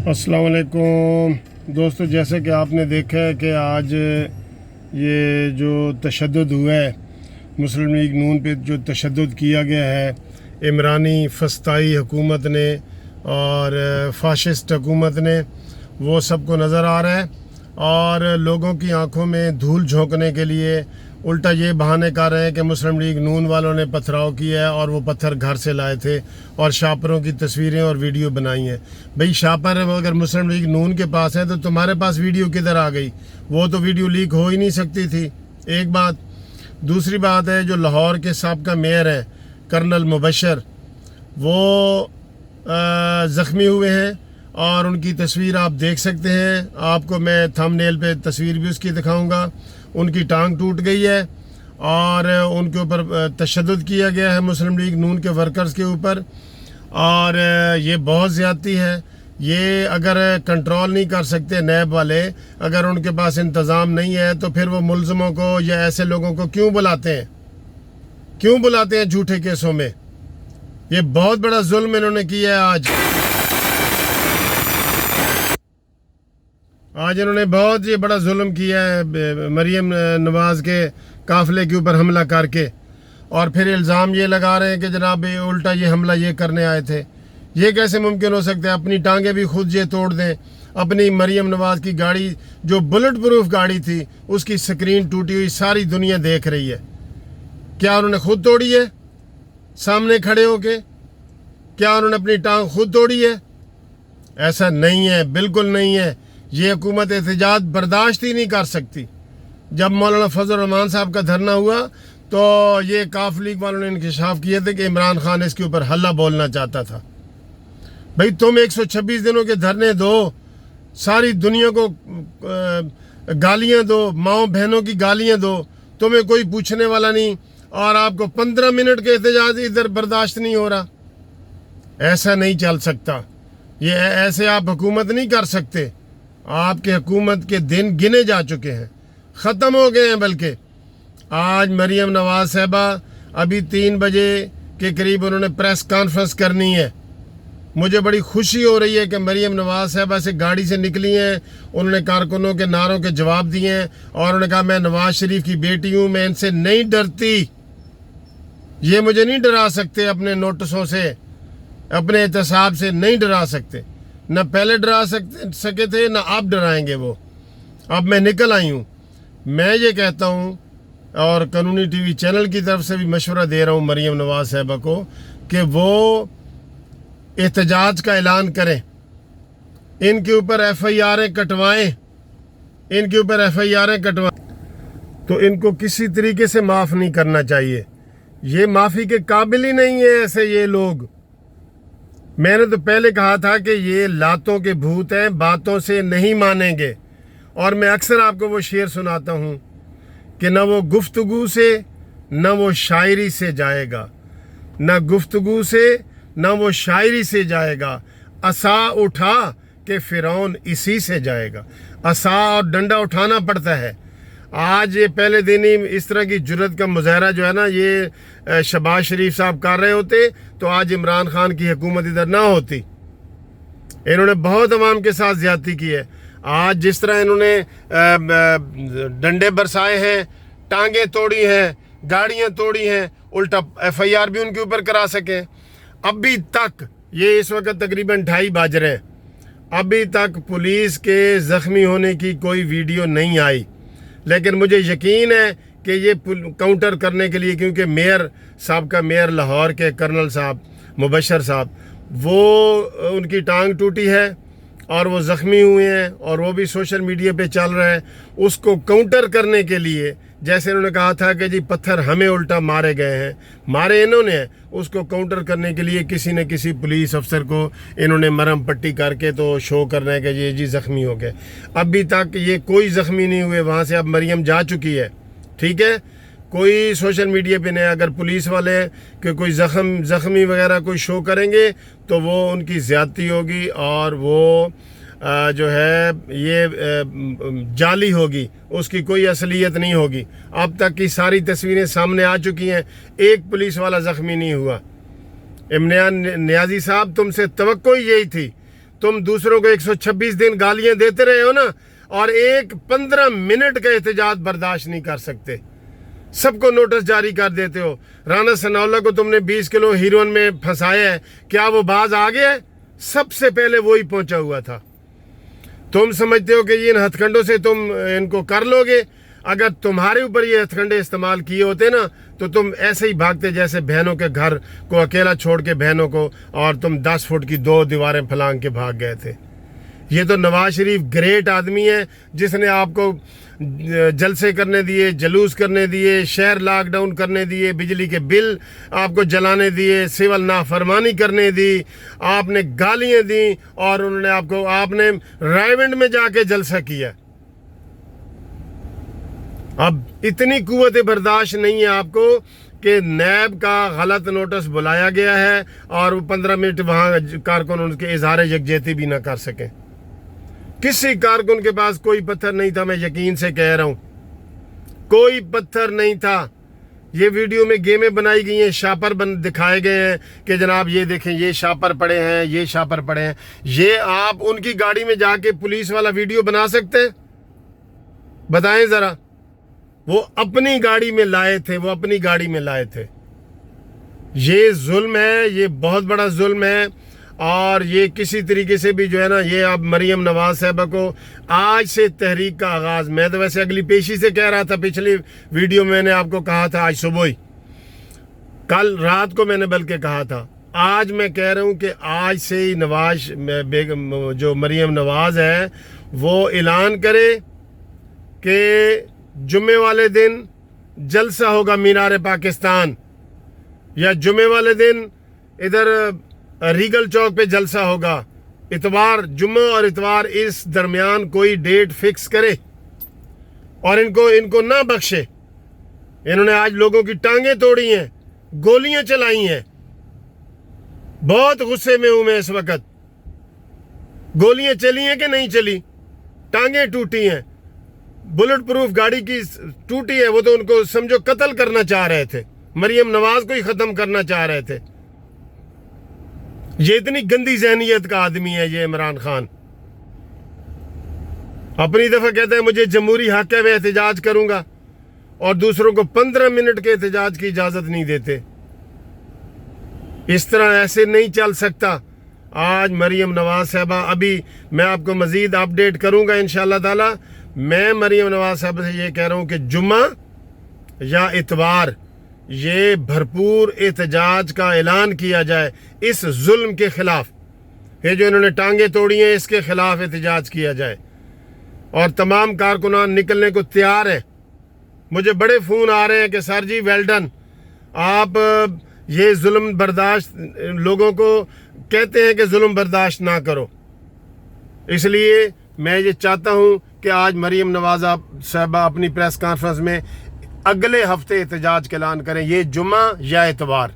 अस्सलाम वालेकुम दोस्तों, जैसे कि आपने देखा है कि आज ये जो तशद्दुद हुआ है, मुस्लिम लीग नून पे जो तशद्दुद किया गया है इमरानी फस्ताई हुकूमत ने और फाशिस्ट हुकूमत ने, वो सबको नज़र आ रहा है। और लोगों की आंखों में धूल झोंकने के लिए उल्टा ये बहाने कर रहे हैं कि मुस्लिम लीग नून वालों ने पथराव किया है और वो पत्थर घर से लाए थे और शापरों की तस्वीरें और वीडियो बनाई हैं। भाई शापर अगर मुस्लिम लीग नून के पास है तो तुम्हारे पास वीडियो किधर आ गई? वो तो वीडियो लीक हो ही नहीं सकती थी। एक बात। दूसरी बात है, जो लाहौर के साबका मेयर हैं कर्नल मुबशर, वो ज़ख्मी हुए हैं और उनकी तस्वीर आप देख सकते हैं। आपको मैं थंबनेल पे तस्वीर भी उसकी दिखाऊंगा। उनकी टांग टूट गई है और उनके ऊपर तशद्दुद किया गया है मुस्लिम लीग नून के वर्कर्स के ऊपर, और ये बहुत ज़्यादती है। ये अगर कंट्रोल नहीं कर सकते नैब वाले, अगर उनके पास इंतज़ाम नहीं है, तो फिर वो मुल्ज़मों को या ऐसे लोगों को क्यों बुलाते हैं झूठे केसों में? ये बहुत बड़ा जुल्म इन्होंने किया है। आज इन्होंने बहुत ये बड़ा जुल्म किया है मरियम नवाज़ के काफ़िले के ऊपर हमला करके, और फिर इल्ज़ाम ये लगा रहे हैं कि जनाब उल्टा ये हमला ये करने आए थे। ये कैसे मुमकिन हो सकता है? अपनी टांगें भी खुद ये तोड़ दें। अपनी मरियम नवाज़ की गाड़ी जो बुलेट प्रूफ गाड़ी थी, उसकी स्क्रीन टूटी हुई सारी दुनिया देख रही है। क्या उन्होंने खुद तोड़ी है सामने खड़े होके? क्या उन्होंने अपनी टांग खुद तोड़ी है? ऐसा नहीं है, बिल्कुल नहीं है। ये हुकूमत एहतजाज बर्दाश्त ही नहीं कर सकती। जब मौलाना फजल रहमान साहब का धरना हुआ तो ये काफ लीग वालों ने इंकशाफ किए थे कि इमरान खान इसके ऊपर हल्ला बोलना चाहता था। भाई तुम 126 दिनों के धरने दो, सारी दुनिया को गालियां दो, माओ बहनों की गालियां दो, तुम्हें कोई पूछने वाला नहीं, और आपको 15 मिनट के एहतजाज इधर बर्दाश्त नहीं हो रहा। ऐसा नहीं चल सकता। ये ऐसे आप हुकूमत नहीं कर सकते। आपके हुकूमत के दिन गिने जा चुके हैं, ख़त्म हो गए हैं। बल्कि आज मरियम नवाज़ साहबा अभी 3 बजे के करीब उन्होंने प्रेस कॉन्फ्रेंस करनी है। मुझे बड़ी खुशी हो रही है कि मरियम नवाज़ साहबा से गाड़ी से निकली हैं, उन्होंने कारकुनों के नारों के जवाब दिए हैं और उन्होंने कहा मैं नवाज़ शरीफ की बेटी हूँ, मैं इनसे नहीं डरती, ये मुझे नहीं डरा सकते, अपने नोटिसों से, अपने एहतसाब से नहीं डरा सकते। न पहले डरा सके थे, न आप डराएंगे वो। अब मैं निकल आई हूँ। मैं ये कहता हूँ, और कानूनी टीवी चैनल की तरफ से भी मशवरा दे रहा हूँ मरियम नवाज़ साहबा को, कि वो एहतजाज का ऐलान करें, इनके ऊपर FIR कटवाएं, तो इनको किसी तरीके से माफ़ नहीं करना चाहिए। ये माफ़ी के काबिल ही नहीं है ऐसे ये लोग। मैंने तो पहले कहा था कि ये लातों के भूत हैं, बातों से नहीं मानेंगे। और मैं अक्सर आपको वो शेर सुनाता हूँ कि न वो गुफ्तगू से न वो शायरी से जाएगा, न गुफ्तगू से न वो शायरी से जाएगा, असा उठा के फिरौन इसी से जाएगा। असा और डंडा उठाना पड़ता है। आज ये पहले दिन ही इस तरह की जुर्रत का मुजाहरा जो है ना, ये शहबाज शरीफ साहब कर रहे होते तो आज इमरान खान की हुकूमत इधर ना होती। इन्होंने बहुत अवाम के साथ ज्यादती की है। आज जिस तरह इन्होंने डंडे बरसाए हैं, टांगें तोड़ी हैं, गाड़ियां तोड़ी हैं, उल्टा FIR भी उनके ऊपर करा सकें। अभी तक ये इस वक्त तकरीबन 2:30 बज रहे हैं, अभी तक पुलिस के ज़ख्मी होने की कोई वीडियो नहीं आई। लेकिन मुझे यकीन है कि ये काउंटर करने के लिए, क्योंकि मेयर साहब का मेयर लाहौर के कर्नल साहब मुबशर साहब, वो उनकी टांग टूटी है और वो ज़ख्मी हुए हैं और वो भी सोशल मीडिया पे चल रहा है। उसको काउंटर करने के लिए, जैसे इन्होंने कहा था कि जी पत्थर हमें उल्टा मारे गए हैं, मारे इन्होंने, उसको काउंटर करने के लिए किसी न किसी पुलिस अफसर को इन्होंने मरहम पट्टी करके तो शो कर रहे हैं कि ये जी ज़ख्मी हो गए। अभी तक ये कोई ज़ख्मी नहीं हुए। वहाँ से अब मरियम जा चुकी है, ठीक है। कोई सोशल मीडिया पे नहीं, अगर पुलिस वाले कि कोई ज़ख्मी वगैरह कोई शो करेंगे तो वो उनकी ज़्यादती होगी और वो जो है ये जाली होगी, उसकी कोई असलियत नहीं होगी। अब तक की सारी तस्वीरें सामने आ चुकी हैं, एक पुलिस वाला ज़ख्मी नहीं हुआ। इमरान नियाज़ी साहब, तुमसे तवक्को ही यही थी, تم دوسروں کو 126 دن گالیاں دیتے رہے ہو نا، اور ایک 15 منٹ کا احتجاج برداشت نہیں کر سکتے، سب کو نوٹس جاری کر دیتے ہو۔ رانا ثناءاللہ کو تم نے 20 کلو ہیروئن میں پھنسایا ہے، کیا وہ باز آ گیا ہے؟ سب سے پہلے وہی پہنچا ہوا تھا۔ تم سمجھتے ہو کہ یہ ان ہتھ کنڈوں سے تم ان کو کر لو گے؟ اگر تمہارے اوپر یہ ہتھ کنڈے استعمال کیے ہوتے نا تو تم ایسے ہی بھاگتے جیسے بہنوں کے گھر کو اکیلا چھوڑ کے بہنوں کو، اور تم 10 فٹ کی 2 دیواریں پھلانگ کے بھاگ گئے تھے۔ یہ تو نواز شریف گریٹ آدمی ہے جس نے آپ کو جلسے کرنے دیے، جلوس کرنے دیے، شہر لاک ڈاؤن کرنے دیے، بجلی کے بل آپ کو جلانے دیے، سول نافرمانی کرنے دی، آپ نے گالیاں دیں، اور انہوں نے آپ نے رائیونڈ میں جا کے جلسہ کیا۔ اب اتنی قوت برداشت نہیں ہے آپ کو کہ نیب کا غلط نوٹس بلایا گیا ہے اور وہ 15 منٹ وہاں کارکن ان کے اظہار یکجہتی بھی نہ کر سکیں۔ کسی کارکن کے پاس کوئی پتھر نہیں تھا، میں یقین سے کہہ رہا ہوں، کوئی پتھر نہیں تھا۔ یہ ویڈیو میں گیمیں بنائی گئی ہیں، شاپر دکھائے گئے ہیں کہ جناب یہ دیکھیں یہ شاپر پڑے ہیں، یہ شاپر پڑے ہیں۔ یہ آپ ان کی گاڑی میں جا کے پولیس والا ویڈیو بنا سکتے ہیں؟ بتائیں ذرا۔ وہ اپنی گاڑی میں لائے تھے، وہ اپنی گاڑی میں لائے تھے۔ یہ ظلم ہے، یہ بہت بڑا ظلم ہے، اور یہ کسی طریقے سے بھی جو ہے نا، یہ اب مریم نواز صاحبہ کو آج سے تحریک کا آغاز، میں تو ویسے اگلی پیشی سے کہہ رہا تھا، پچھلی ویڈیو میں نے آپ کو کہا تھا آج صبح ہی، کل رات کو میں نے بلکہ کہا تھا، آج میں کہہ رہا ہوں کہ آج سے ہی نواز بیگم جو مریم نواز ہے وہ اعلان کرے کہ جمعے والے دن جلسہ ہوگا مینار پاکستان، یا جمعے والے دن ادھر ریگل چوک پہ جلسہ ہوگا، اتوار، جمعہ اور اتوار اس درمیان کوئی ڈیٹ فکس کرے، اور ان کو نہ بخشے۔ انہوں نے آج لوگوں کی ٹانگیں توڑی ہیں، گولیاں چلائی ہیں۔ بہت غصے میں ہوں میں اس وقت۔ گولیاں چلی ہیں کہ نہیں چلی؟ ٹانگیں ٹوٹی ہیں، بلٹ پروف گاڑی کی ٹوٹی ہے۔ وہ تو ان کو سمجھو قتل کرنا چاہ رہے تھے، مریم نواز کو ہی ختم کرنا چاہ رہے تھے۔ یہ اتنی گندی ذہنیت کا آدمی ہے یہ عمران خان۔ اپنی دفعہ کہتا ہے مجھے جمہوری حق ہے، میں احتجاج کروں گا، اور دوسروں کو 15 منٹ کے احتجاج کی اجازت نہیں دیتے۔ اس طرح ایسے نہیں چل سکتا۔ آج مریم نواز صاحبہ، ابھی میں آپ کو مزید اپڈیٹ کروں گا انشاءاللہ تعالی۔ میں مریم نواز صاحبہ سے یہ کہہ رہا ہوں کہ جمعہ یا اتوار یہ بھرپور احتجاج کا اعلان کیا جائے اس ظلم کے خلاف۔ یہ جو انہوں نے ٹانگیں توڑی ہیں اس کے خلاف احتجاج کیا جائے، اور تمام کارکنان نکلنے کو تیار ہیں۔ مجھے بڑے فون آ رہے ہیں کہ سر جی ویل ڈن، آپ یہ ظلم برداشت، لوگوں کو کہتے ہیں کہ ظلم برداشت نہ کرو۔ اس لیے میں یہ چاہتا ہوں کہ آج مریم نواز صاحبہ اپنی پریس کانفرنس میں اگلے ہفتے احتجاج کا اعلان کریں، یہ جمعہ یا اتوار۔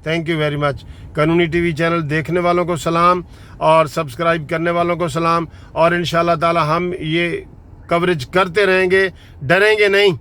Thank you very much. قانونی ٹی وی چینل دیکھنے والوں کو سلام، اور سبسکرائب کرنے والوں کو سلام، اور انشاءاللہ تعالی ہم یہ کوریج کرتے رہیں گے، ڈریں گے نہیں۔